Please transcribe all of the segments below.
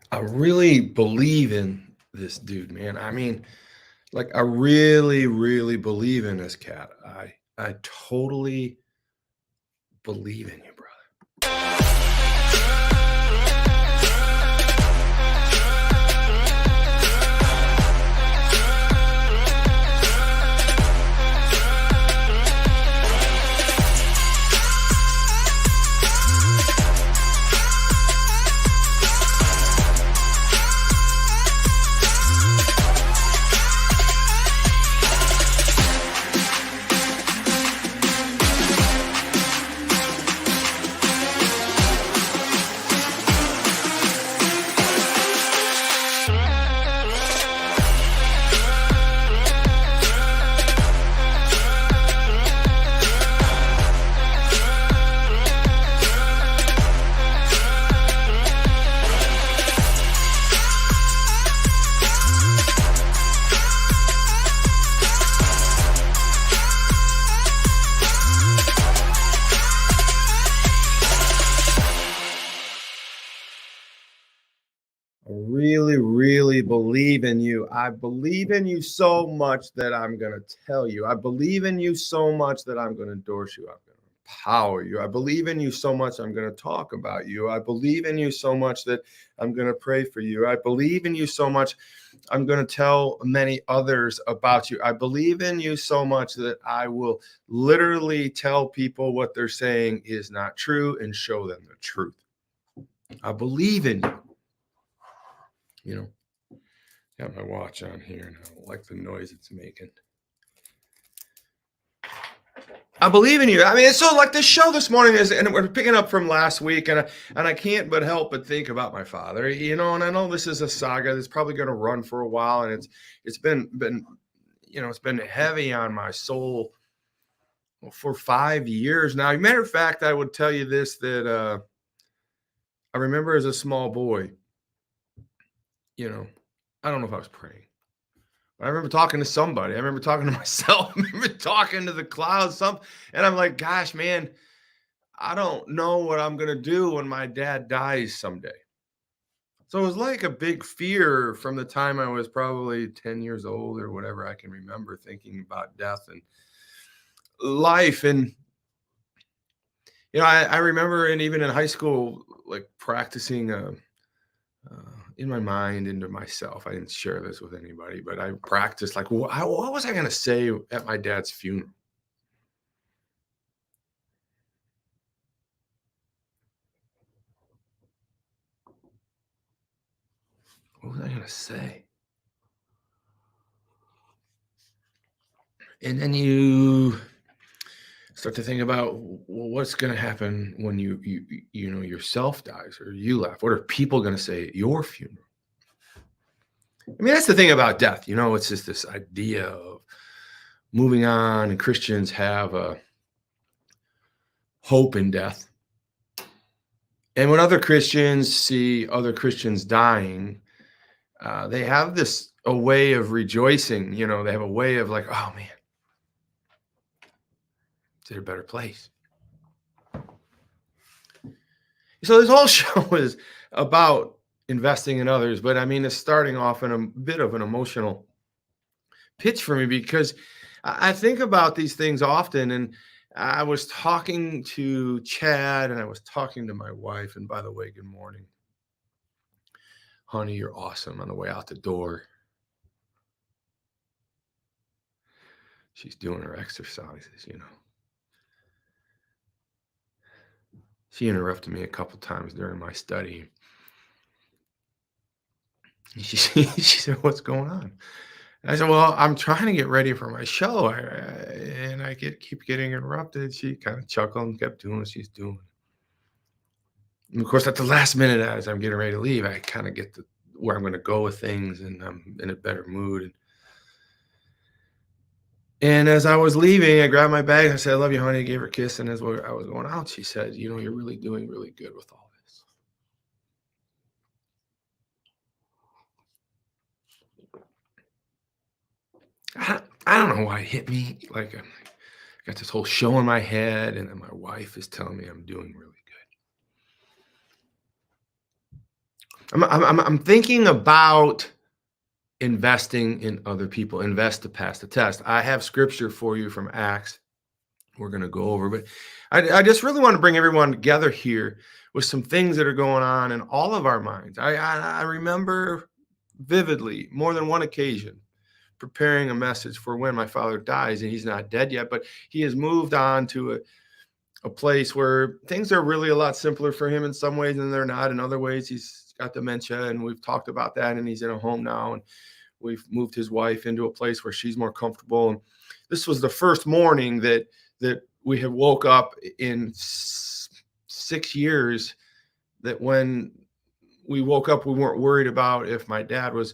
I really believe in this dude, man. I mean, like I really, really believe in this cat. I totally believe in you, brother. I really, really believe in you. I believe in you so much that I'm going to tell you. I believe in you so much that I'm going to endorse you. I'm going to empower you. I believe in you so much I'm going to talk about you. I believe in you so much that I'm going to pray for you. I believe in you so much I'm going to tell many others about you. I believe in you so much that I will literally tell people what they're saying is not true and show them the truth. I believe in you. You know, got my watch on here and I don't like the noise it's making. I believe in you. I mean, it's so like this show this morning is, and we're picking up from last week, and I can't but help but think about my father, and I know this is a saga that's probably going to run for a while, and it's been it's been heavy on my soul for 5 years now. Matter of fact, I would tell you this that I remember as a small boy, I don't know if I was praying. I remember talking to somebody. I remember talking to myself. I remember talking to the clouds. And I'm like, gosh, man, I don't know what I'm gonna do when my dad dies someday. So it was like a big fear from the time I was probably 10 years old or whatever I can remember, thinking about death and life. And I remember, and even in high school, like practicing in my mind into myself. I didn't share this with anybody, but I practiced like, what was I going to say at my dad's funeral? What was I going to say? And then you start to think about, well, what's going to happen when yourself dies or you left. What are people going to say at your funeral? I mean, that's the thing about death. It's just this idea of moving on, and Christians have a hope in death. And when other Christians see other Christians dying, they have a way of rejoicing. They have a way of like, oh man, it's in a better place. So this whole show is about investing in others, but I mean, it's starting off in a bit of an emotional pitch for me because I think about these things often. And I was talking to Chad and I was talking to my wife. And by the way, good morning. Honey, you're awesome, on the way out the door. She's doing her exercises. She interrupted me a couple times during my study. She said, "What's going on?" And I said, "Well, I'm trying to get ready for my show, and I keep getting interrupted." She kind of chuckled and kept doing what she's doing. And of course, at the last minute, as I'm getting ready to leave, I kind of get where I'm going to go with things, and I'm in a better mood. And as I was leaving, I grabbed my bag. I said, "I love you, honey." I gave her a kiss, and as I was going out, she said, "You're really doing really good with all this." I don't know why it hit me. Like, I got this whole show in my head, and then my wife is telling me I'm doing really good. I'm thinking about investing in other people, invest to pass the test. I have scripture for you from Acts we're going to go over, but I just really want to bring everyone together here with some things that are going on in all of our minds. I remember vividly more than one occasion preparing a message for when my father dies, and he's not dead yet, but he has moved on to a place where things are really a lot simpler for him in some ways and they're not. In other ways, he's got dementia, and we've talked about that, and he's in a home now, and we've moved his wife into a place where she's more comfortable. And this was the first morning that we have woke up in 6 years that when we woke up, we weren't worried about if my dad was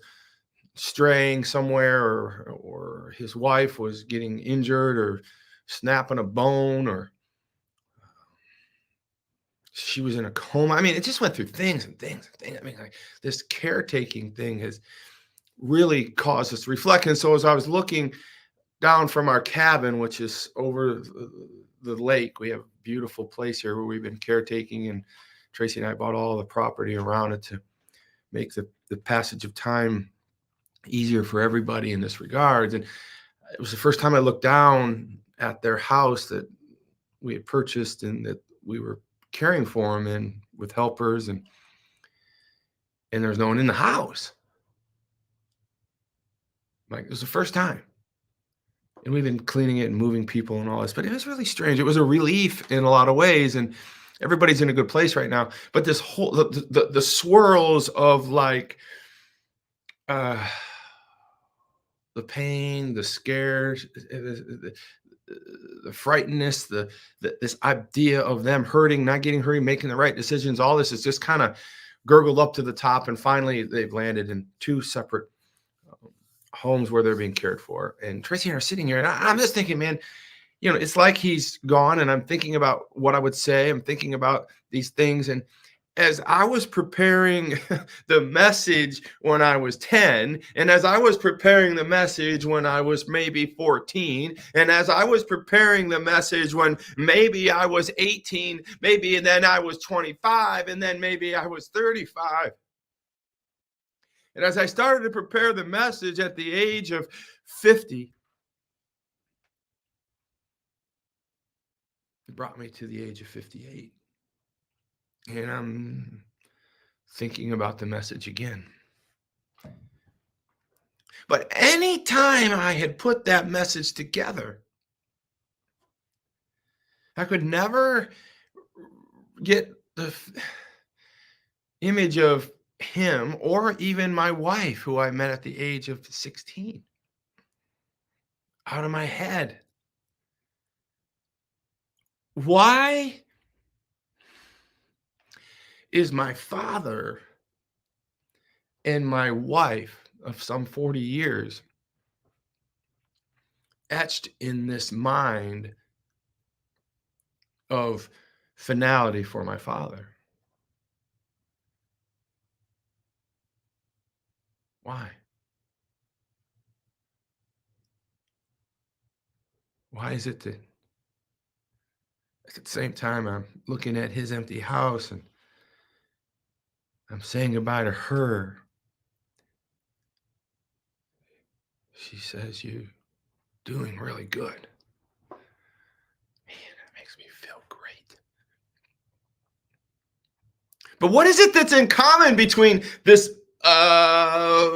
straying somewhere or his wife was getting injured or snapping a bone or she was in a coma. I mean, it just went through things and things and things. I mean, like this caretaking thing has really caused us to reflect. And so as I was looking down from our cabin, which is over the lake, we have a beautiful place here where we've been caretaking, and Tracy and I bought all the property around it to make the passage of time easier for everybody in this regard. And it was the first time I looked down at their house that we had purchased and that we were caring for them in with helpers, and there's no one in the house. Like, it was the first time. And we've been cleaning it and moving people and all this, but it was really strange. It was a relief in a lot of ways, and everybody's in a good place right now. But this whole the swirls of like the pain, the scares, the frightenedness, this idea of them hurting, not getting hurt, making the right decisions, all this is just kind of gurgled up to the top, and finally they've landed in two separate homes where they're being cared for. And Tracy and I are sitting here, and I'm just thinking, man, it's like he's gone, and I'm thinking about what I would say. I'm thinking about these things, and as I was preparing the message when I was 10, and as I was preparing the message when I was maybe 14, and as I was preparing the message when maybe I was 18, maybe, and then I was 25, and then maybe I was 35. And as I started to prepare the message at the age of 50, it brought me to the age of 58. And I'm thinking about the message again. But anytime I had put that message together, I could never get the image of him or even my wife, who I met at the age of 16, out of my head. Why is my father and my wife of some 40 years etched in this mind of finality for my father? Why? Why is it that at the same time I'm looking at his empty house and I'm saying goodbye to her? She says, "You're doing really good." Man, that makes me feel great. But what is it that's in common between this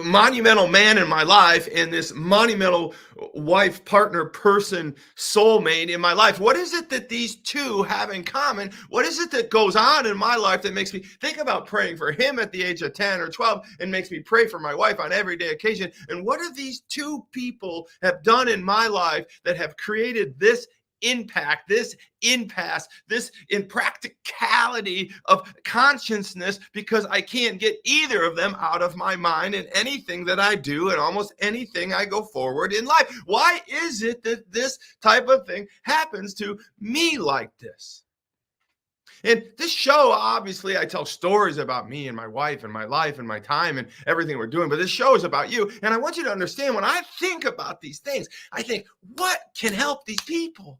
monumental man in my life and this monumental wife, partner, person, soulmate in my life? What is it that these two have in common? What is it that goes on in my life that makes me think about praying for him at the age of 10 or 12 and makes me pray for my wife on everyday occasion? And what do these two people have done in my life that have created this impact, this impasse, this impracticality of consciousness, because I can't get either of them out of my mind in anything that I do and almost anything I go forward in life? Why is it that this type of thing happens to me like this? And this show, obviously, I tell stories about me and my wife and my life and my time and everything we're doing, but this show is about you. And I want you to understand, when I think about these things, I think, what can help these people?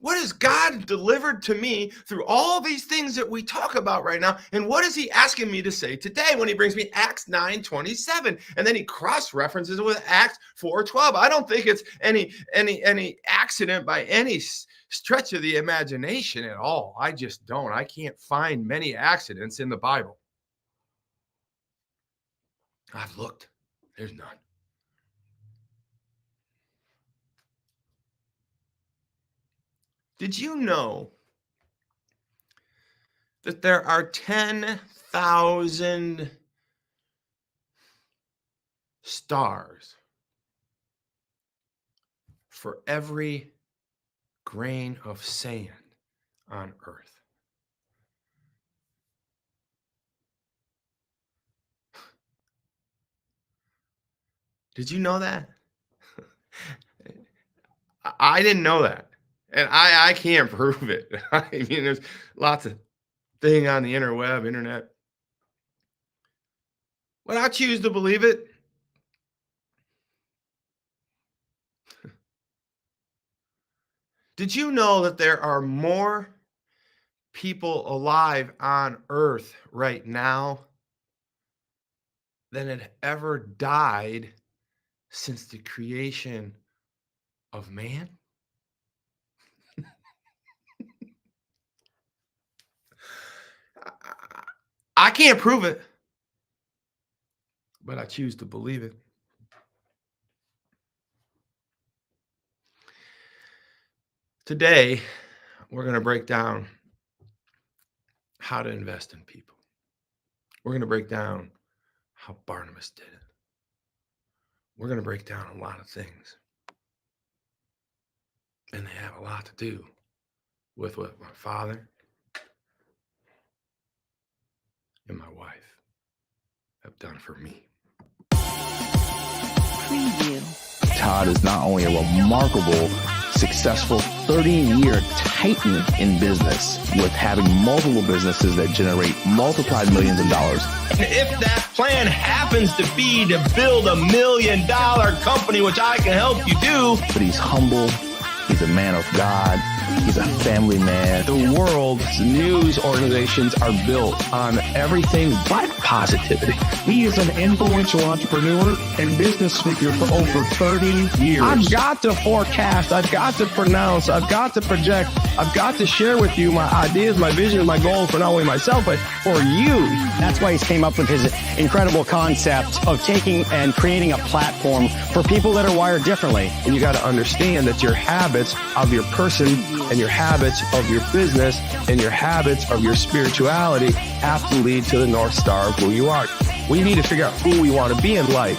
What has God delivered to me through all these things that we talk about right now? And what is he asking me to say today when he brings me Acts 9:27? And then he cross-references it with Acts 4:12. I don't think it's any accident by any stretch of the imagination at all. I just don't. I can't find many accidents in the Bible. I've looked. There's none. Did you know that there are 10,000 stars for every grain of sand on earth? Did you know that? I didn't know that. And I can't prove it. I mean, there's lots of thing on the internet. But I choose to believe it. Did you know that there are more people alive on earth right now than had ever died since the creation of man? I can't prove it, but I choose to believe it. Today, we're going to break down how to invest in people. We're going to break down how Barnabas did it. We're going to break down a lot of things. And they have a lot to do with what my father and my wife have done for me. Preview. Todd is not only a remarkable, successful 30-year titan in business with having multiple businesses that generate multiplied millions of dollars. And if that plan happens to be to build $1 million company, which I can help you do. But he's humble. He's a man of God. He's a family man. The world's news organizations are built on everything but positivity. He is an influential entrepreneur and business speaker for over 30 years. I've got to forecast. I've got to pronounce. I've got to project. I've got to share with you my ideas, my vision, my goals for not only myself, but for you. That's why he came up with his incredible concept of taking and creating a platform for people that are wired differently. And you got to understand that your habits of your person and your habits of your business and your habits of your spirituality have to lead to the North Star of who you are. We need to figure out who we want to be in life.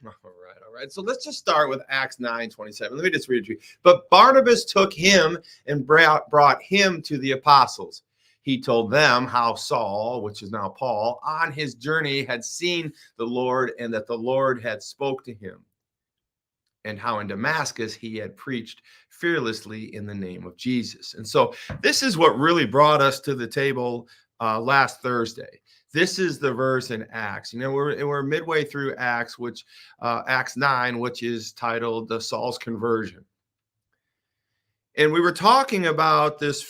All right. So let's just start with Acts 9:27. Let me just read it to you. But Barnabas took him and brought him to the apostles. He told them how Saul, which is now Paul, on his journey had seen the Lord and that the Lord had spoke to him, and how in Damascus he had preached fearlessly in the name of Jesus. And so this is what really brought us to the table last Thursday. This is the verse in Acts. You know, we're midway through Acts, which Acts 9, which is titled Saul's conversion. And we were talking about this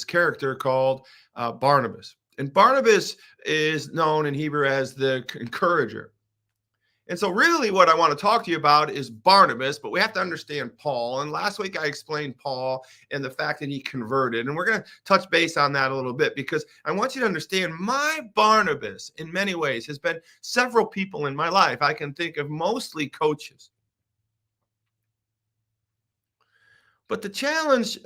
character called Barnabas. And Barnabas is known in Hebrew as the encourager. And so really what I want to talk to you about is Barnabas, but we have to understand Paul. And last week I explained Paul and the fact that he converted. And we're going to touch base on that a little bit because I want you to understand my Barnabas in many ways has been several people in my life. I can think of mostly coaches. But the challenge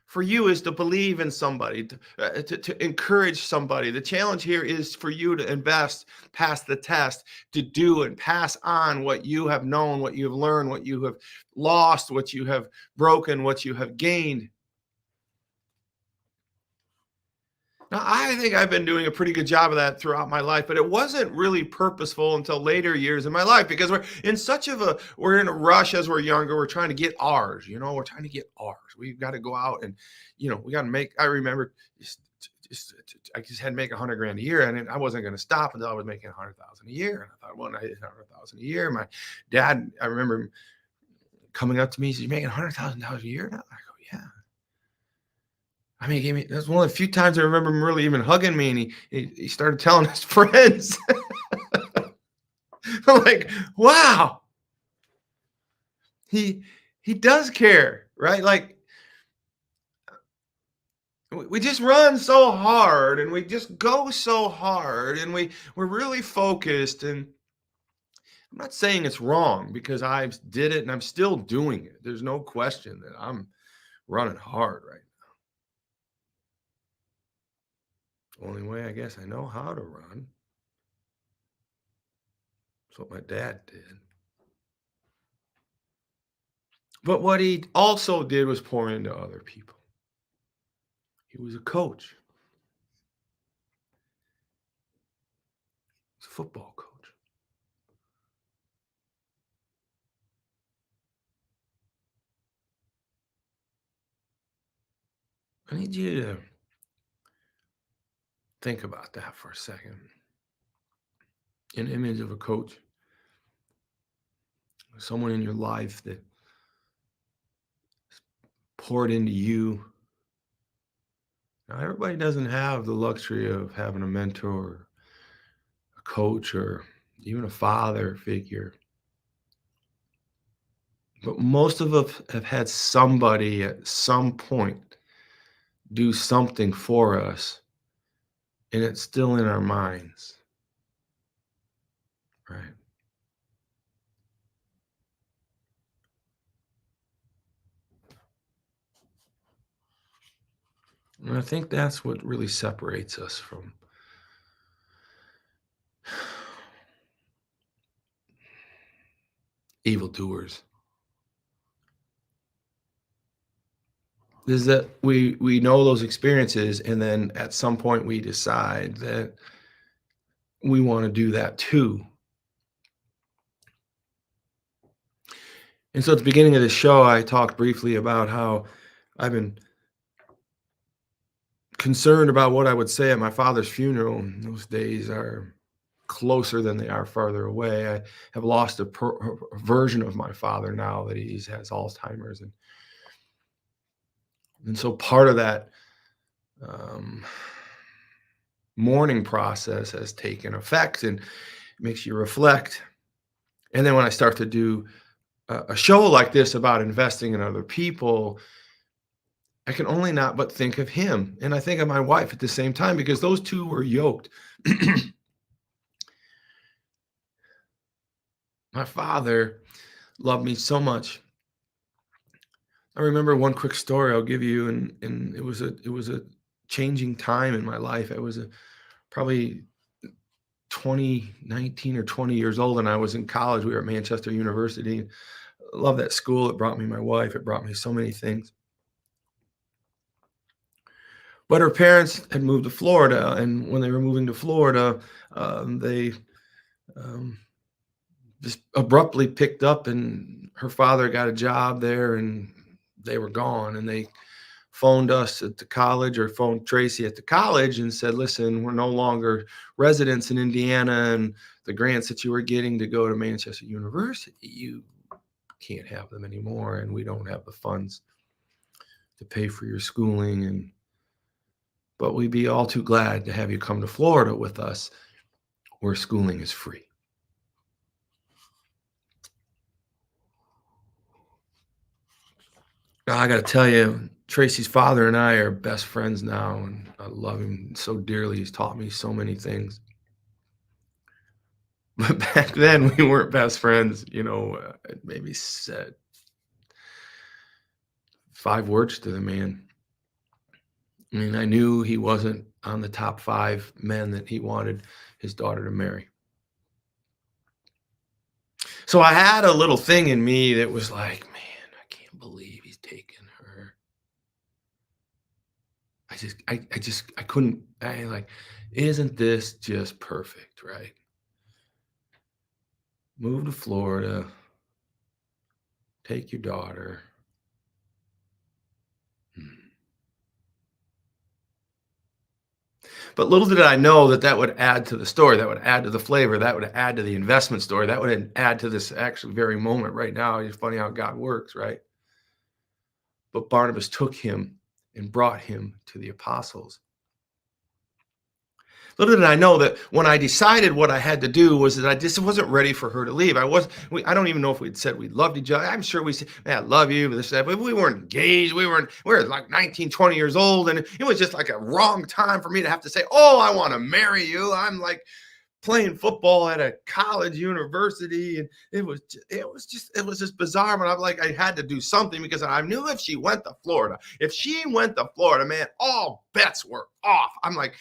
for you is to believe in somebody, to encourage somebody. The challenge here is for you to invest, pass the test, to do and pass on what you have known, what you have learned, what you have lost, what you have broken, what you have gained. Now, I think I've been doing a pretty good job of that throughout my life, but it wasn't really purposeful until later years in my life because we're in a rush as we're younger. We're trying to get ours, we're trying to get ours. We've got to go out and, we got to I remember I just had to make $100,000 a year, and I wasn't going to stop until I was making $100,000 a year. And I thought, well, I hit $100,000 a year. My dad, I remember him coming up to me, he said, "You're making $100,000 a year now?" I go, "Yeah." I mean, he gave me, that's one of the few times I remember him really even hugging me, and he started telling his friends. I'm like, wow, he does care, right? Like, we just run so hard, and we just go so hard, and we're really focused. And I'm not saying it's wrong, because I did it and I'm still doing it. There's no question that I'm running hard right now. Only way I guess I know how to run. That's what my dad did. But what he also did was pour into other people. He was a coach. He's a football coach. I need you to think about that for a second. An image of a coach, someone in your life that poured into you. Now, everybody doesn't have the luxury of having a mentor, a coach, or even a father figure. But most of us have had somebody at some point do something for us, and it's still in our minds, right? And I think that's what really separates us from evildoers, is that we know those experiences, and then at some point we decide that we want to do that too. And so at the beginning of the show, I talked briefly about how I've been concerned about what I would say at my father's funeral. Those days are closer than they are farther away. I have lost a version of my father now that he has Alzheimer's, and so part of that mourning process has taken effect and makes you reflect. And then when I start to do a show like this about investing in other people, I can only not but think of him. And I think of my wife at the same time, because those two were yoked. My father loved me so much. I remember one quick story I'll give you, and it was a changing time in my life. I was probably 19 or 20 years old, and I was in college. We were at Manchester University. I love that school. It brought me my wife. It brought me so many things. But her parents had moved to Florida, and when they were moving to Florida, they just abruptly picked up, and her father got a job there, and they were gone. And they phoned us at the college, or phoned Tracy at the college, and said, "Listen, we're no longer residents in Indiana, and the grants that you were getting to go to Manchester University, you can't have them anymore, and we don't have the funds to pay for your schooling, but we'd be all too glad to have you come to Florida with us, where schooling is free." Now, I got to tell you, Tracy's father and I are best friends now, and I love him so dearly. He's taught me so many things. But back then, we weren't best friends. Maybe said 5 words to the man. I mean, I knew he wasn't on the top 5 men that he wanted his daughter to marry. So I had a little thing in me that was like, man, I can't believe he's taken her. I couldn't, isn't this just perfect, right? Move to Florida, take your daughter. — 'Cause But little did I know that that would add to the story, that would add to the flavor, that would add to the investment story, that would add to this actually very moment right now. It's funny how God works, right? But Barnabas took him and brought him to the apostles. Little did I know that when I decided what I had to do was that I just wasn't ready for her to leave. I don't even know if we'd said we loved each other. I'm sure we said, man, I love you, but this, that, but we weren't engaged. We were like 19, 20 years old. And it was just like a wrong time for me to have to say, oh, I want to marry you. I'm like playing football at a college university. And it was just bizarre. But I'm like, I had to do something because I knew if she went to Florida, man, all bets were off. I'm like,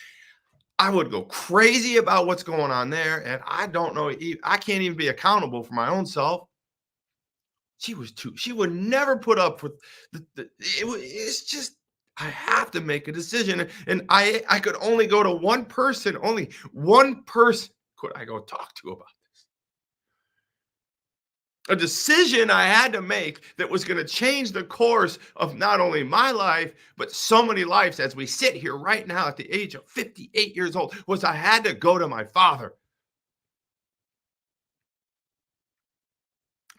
I would go crazy about what's going on there. And I don't know, I can't even be accountable for my own self. She would never put up with it's just, I have to make a decision. And I could only go to only one person could I go talk to about a decision I had to make that was going to change the course of not only my life, but so many lives as we sit here right now at the age of 58 years old, was I had to go to my father.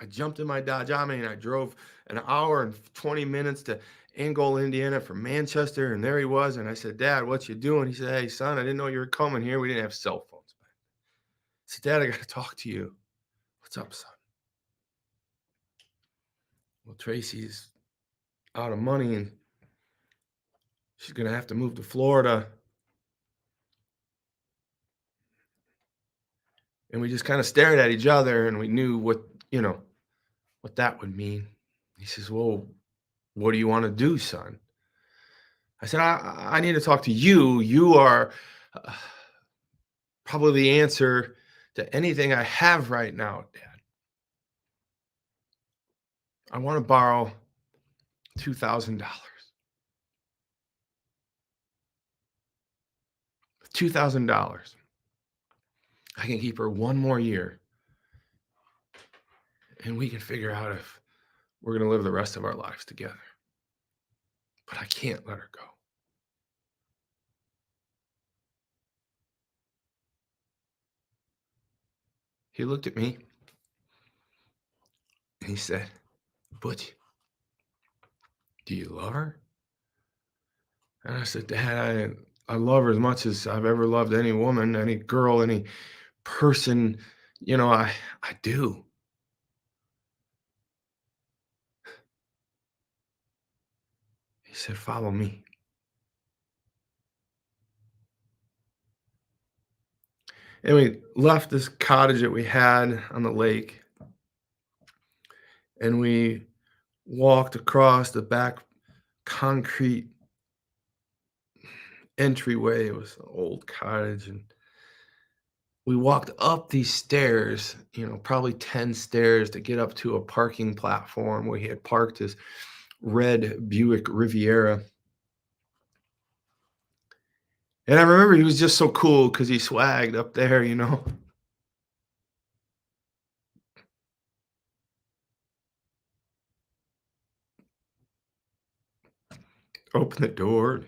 I jumped in my Dodge Omni and I drove an hour and 20 minutes to Angola, Indiana from Manchester. And there he was. And I said, Dad, what you doing? He said, hey, son, I didn't know you were coming here. We didn't have cell phones. I said, Dad, I got to talk to you. What's up, son? Well, Tracy's out of money and she's going to have to move to Florida. And we just kind of stared at each other and we knew what that would mean. He says, well, what do you want to do, son? I said, I need to talk to you. You are probably the answer to anything I have right now, Dad. I want to borrow $2,000. $2,000. I can keep her one more year and we can figure out if we're going to live the rest of our lives together. But I can't let her go. He looked at me and he said, Butch, do you love her? And I said, Dad, I love her as much as I've ever loved any woman, any girl, any person. I do. He said, follow me. And we left this cottage that we had on the lake. And we walked across the back concrete entryway. It was an old cottage. And we walked up these stairs, probably 10 stairs to get up to a parking platform where he had parked his red Buick Riviera. And I remember he was just so cool because he swagged up there, Open the door.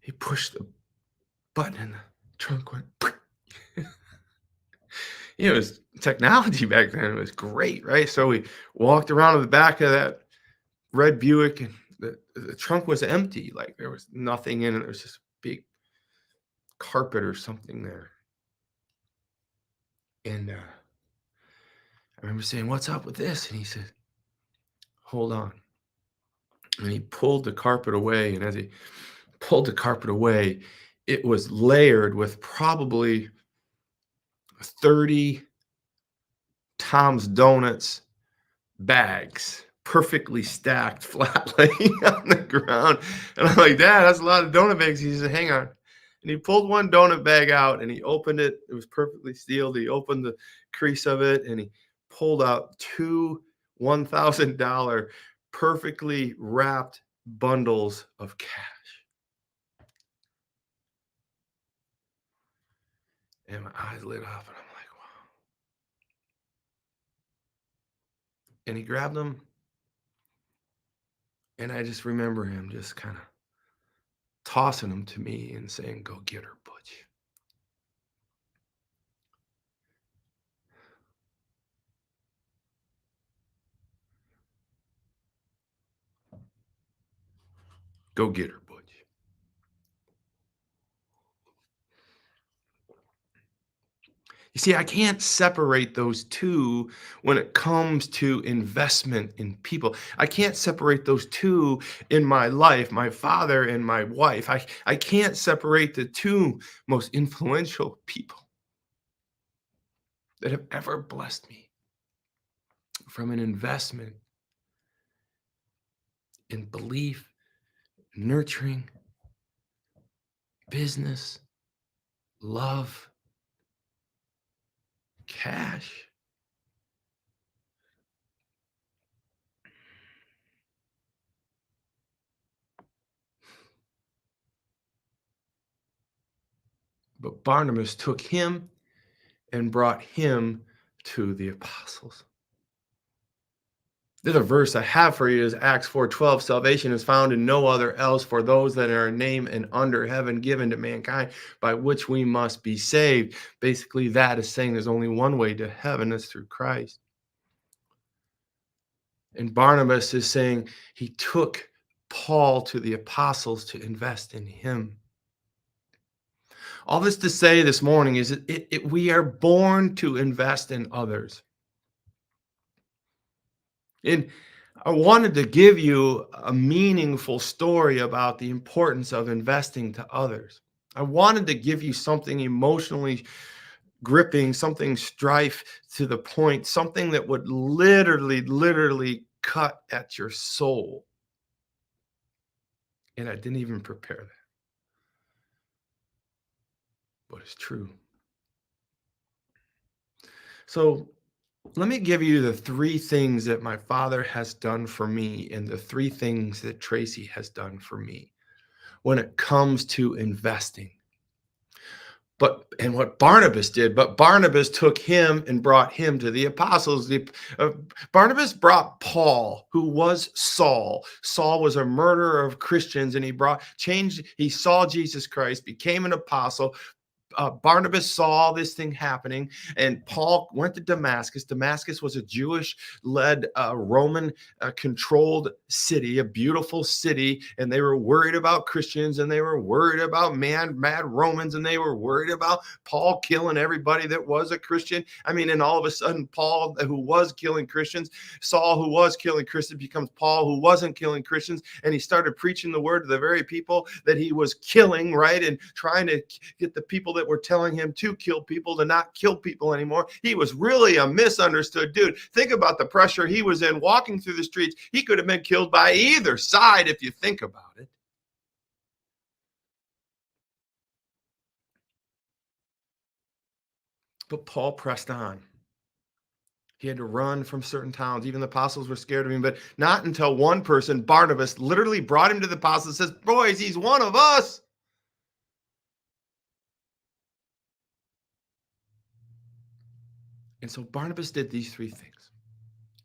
He pushed the button and the trunk went. It was technology back then. It was great, right? So we walked around to the back of that red Buick and the trunk was empty. Like there was nothing in it. There was just a big carpet or something there. And I remember saying, what's up with this? And he said, hold on. And he pulled the carpet away. And as he pulled the carpet away, it was layered with probably 30 Tom's Donuts bags, perfectly stacked, flat laying on the ground. And I'm like, Dad, that's a lot of donut bags. He said, hang on. And he pulled one donut bag out and he opened it. It was perfectly sealed. He opened the crease of it and he pulled out two $1,000 perfectly wrapped bundles of cash. And my eyes lit up and I'm like, wow. And he grabbed them. And I just remember him just kind of tossing them to me and saying, go get her, Butch. Go get her, Butch. You see, I can't separate those two when it comes to investment in people. I can't separate those two in my life, my father and my wife. I can't separate the two most influential people that have ever blessed me from an investment in belief, nurturing, business, love, cash. But Barnabas took him and brought him to the apostles. There's a verse I have for you is Acts 4:12. Salvation is found in no other else, for those that are named and under heaven given to mankind, by which we must be saved. Basically, that is saying there's only one way to heaven, that's through Christ. And Barnabas is saying he took Paul to the apostles to invest in him. All this to say this morning is we are born to invest in others. And I wanted to give you a meaningful story about the importance of investing to others. I wanted to give you something emotionally gripping, something strife to the point, something that would literally cut at your soul. And I didn't even prepare that. But it's true. So let me give you the three things that my father has done for me and the three things that Tracy has done for me when it comes to investing. And what Barnabas did, but Barnabas took him and brought him to the apostles. Barnabas brought Paul, who was Saul. Saul was a murderer of Christians, and he saw Jesus Christ, became an apostle. Barnabas saw this thing happening, and Paul went to Damascus. Damascus was a Jewish-led, Roman-controlled city, a beautiful city, and they were worried about Christians, and they were worried about mad Romans, and they were worried about Paul killing everybody that was a Christian. I mean, and all of a sudden, Paul, who was killing Christians, Saul, who was killing Christians, becomes Paul, who wasn't killing Christians, and he started preaching the word to the very people that he was killing, right, and trying to get the people that were telling him to kill people to not kill people anymore. He was really a misunderstood dude. Think about the pressure he was in walking through the streets. He could have been killed by either side if you think about it. But Paul pressed on. He had to run from certain towns. Even the apostles were scared of him, but not until one person, Barnabas, literally brought him to the apostles and says, boys, he's one of us. And so Barnabas did these three things.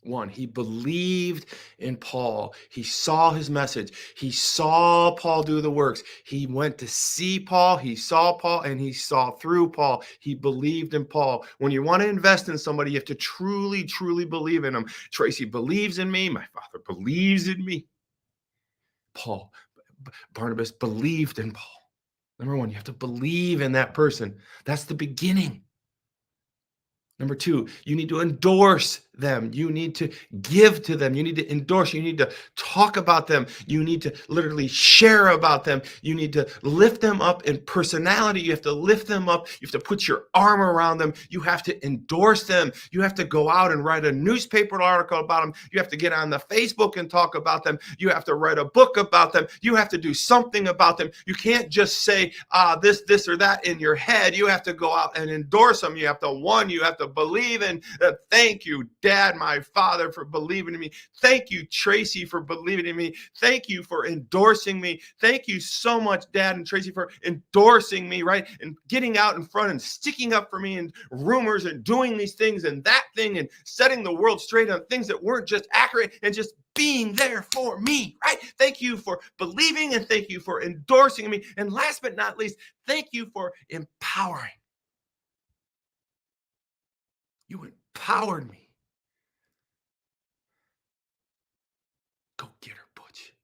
One, he believed in Paul. He saw his message. He saw Paul do the works. He went to see Paul. He saw Paul, and he saw through Paul. He believed in Paul. When you want to invest in somebody, you have to truly believe in them. Tracy believes in me. My father believes in me. Barnabas believed in Paul. Number one, you have to believe in that person. That's the beginning. Number two, you need to endorse them. You need to give to them. You need to endorse. You need to talk about them. You need to literally share about them. You need to lift them up in personality. You have to lift them up. You have to put your arm around them. You have to endorse them. You have to go out and write a newspaper article about them. You have to get on the Facebook and talk about them. You have to write a book about them. You have to do something about them. You can't just say this or that in your head. You have to go out and endorse them. You have to believe in thank you, Dad, my father, for believing in me. Thank you, Tracy, for believing in me. Thank you for endorsing me. Thank you so much, Dad and Tracy, for endorsing me, right? And getting out in front and sticking up for me and rumors and doing these things and that thing and setting the world straight on things that weren't just accurate and just being there for me, right? Thank you for believing and thank you for endorsing me. And last but not least, thank you for empowering. You empowered me. Go get her, Butch.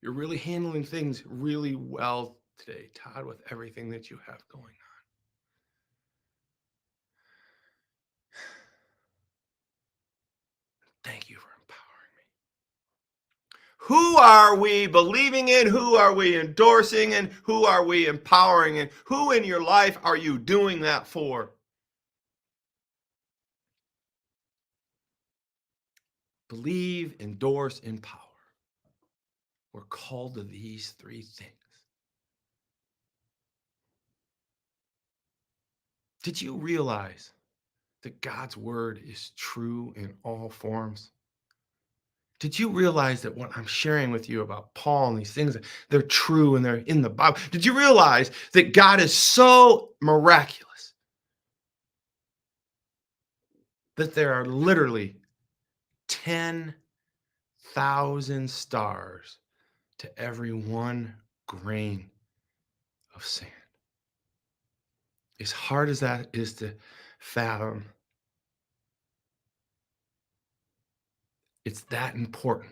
You're really handling things really well today, Todd, with everything that you have going on. Thank you for empowering me. Who are we believing in? Who are we endorsing? And who are we empowering? And who in your life are you doing that for? Believe, endorse, empower. We're called to these three things. Did you realize that God's word is true in all forms? Did you realize that what I'm sharing with you about Paul and these things, they're true and they're in the Bible? Did you realize that God is so miraculous that there are literally 10,000 stars to every 1 grain of sand? As hard as that is to fathom, it's that important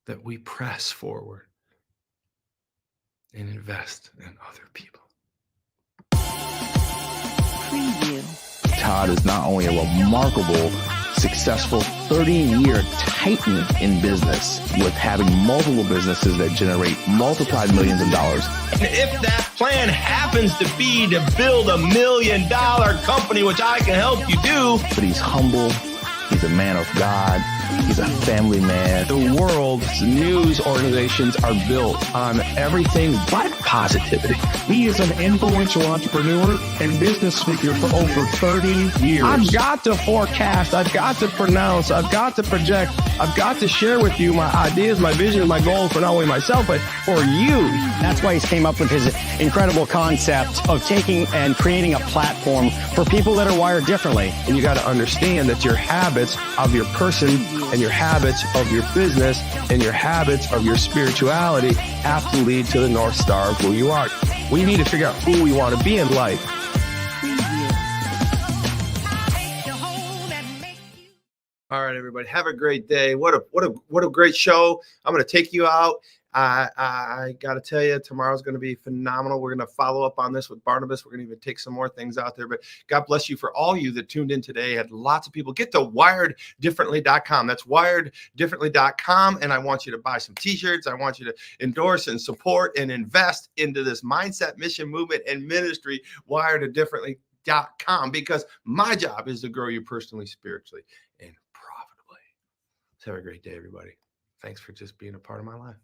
that we press forward and invest in other people. Preview. Todd is not only a remarkable, successful 30-year titan in business with having multiple businesses that generate multiplied millions of dollars. And if that plan happens to be to build $1 million company, which I can help you do, But he's humble. He's a man of God. He's a family man. The world's news organizations are built on everything but positivity. He is an influential entrepreneur and business speaker for over 30 years. I've got to forecast. I've got to pronounce. I've got to project. I've got to share with you my ideas, my vision, and my goals for not only myself, but for you. That's why he's came up with his incredible concept of taking and creating a platform for people that are wired differently. And you got to understand that your habits of your person and your habits of your business and your habits of your spirituality have to lead to the North Star of who you are. We need to figure out who we want to be in life. All right, everybody, have a great day. What a great show. I'm going to take you out. I got to tell you, tomorrow's going to be phenomenal. We're going to follow up on this with Barnabas. We're going to even take some more things out there. But God bless you for all you that tuned in today. Had lots of people. Get to wireddifferently.com. That's wireddifferently.com. And I want you to buy some T-shirts. I want you to endorse and support and invest into this mindset, mission, movement, and ministry, wireddifferently.com, because my job is to grow you personally, spiritually, and profitably. Let's have a great day, everybody. Thanks for just being a part of my life.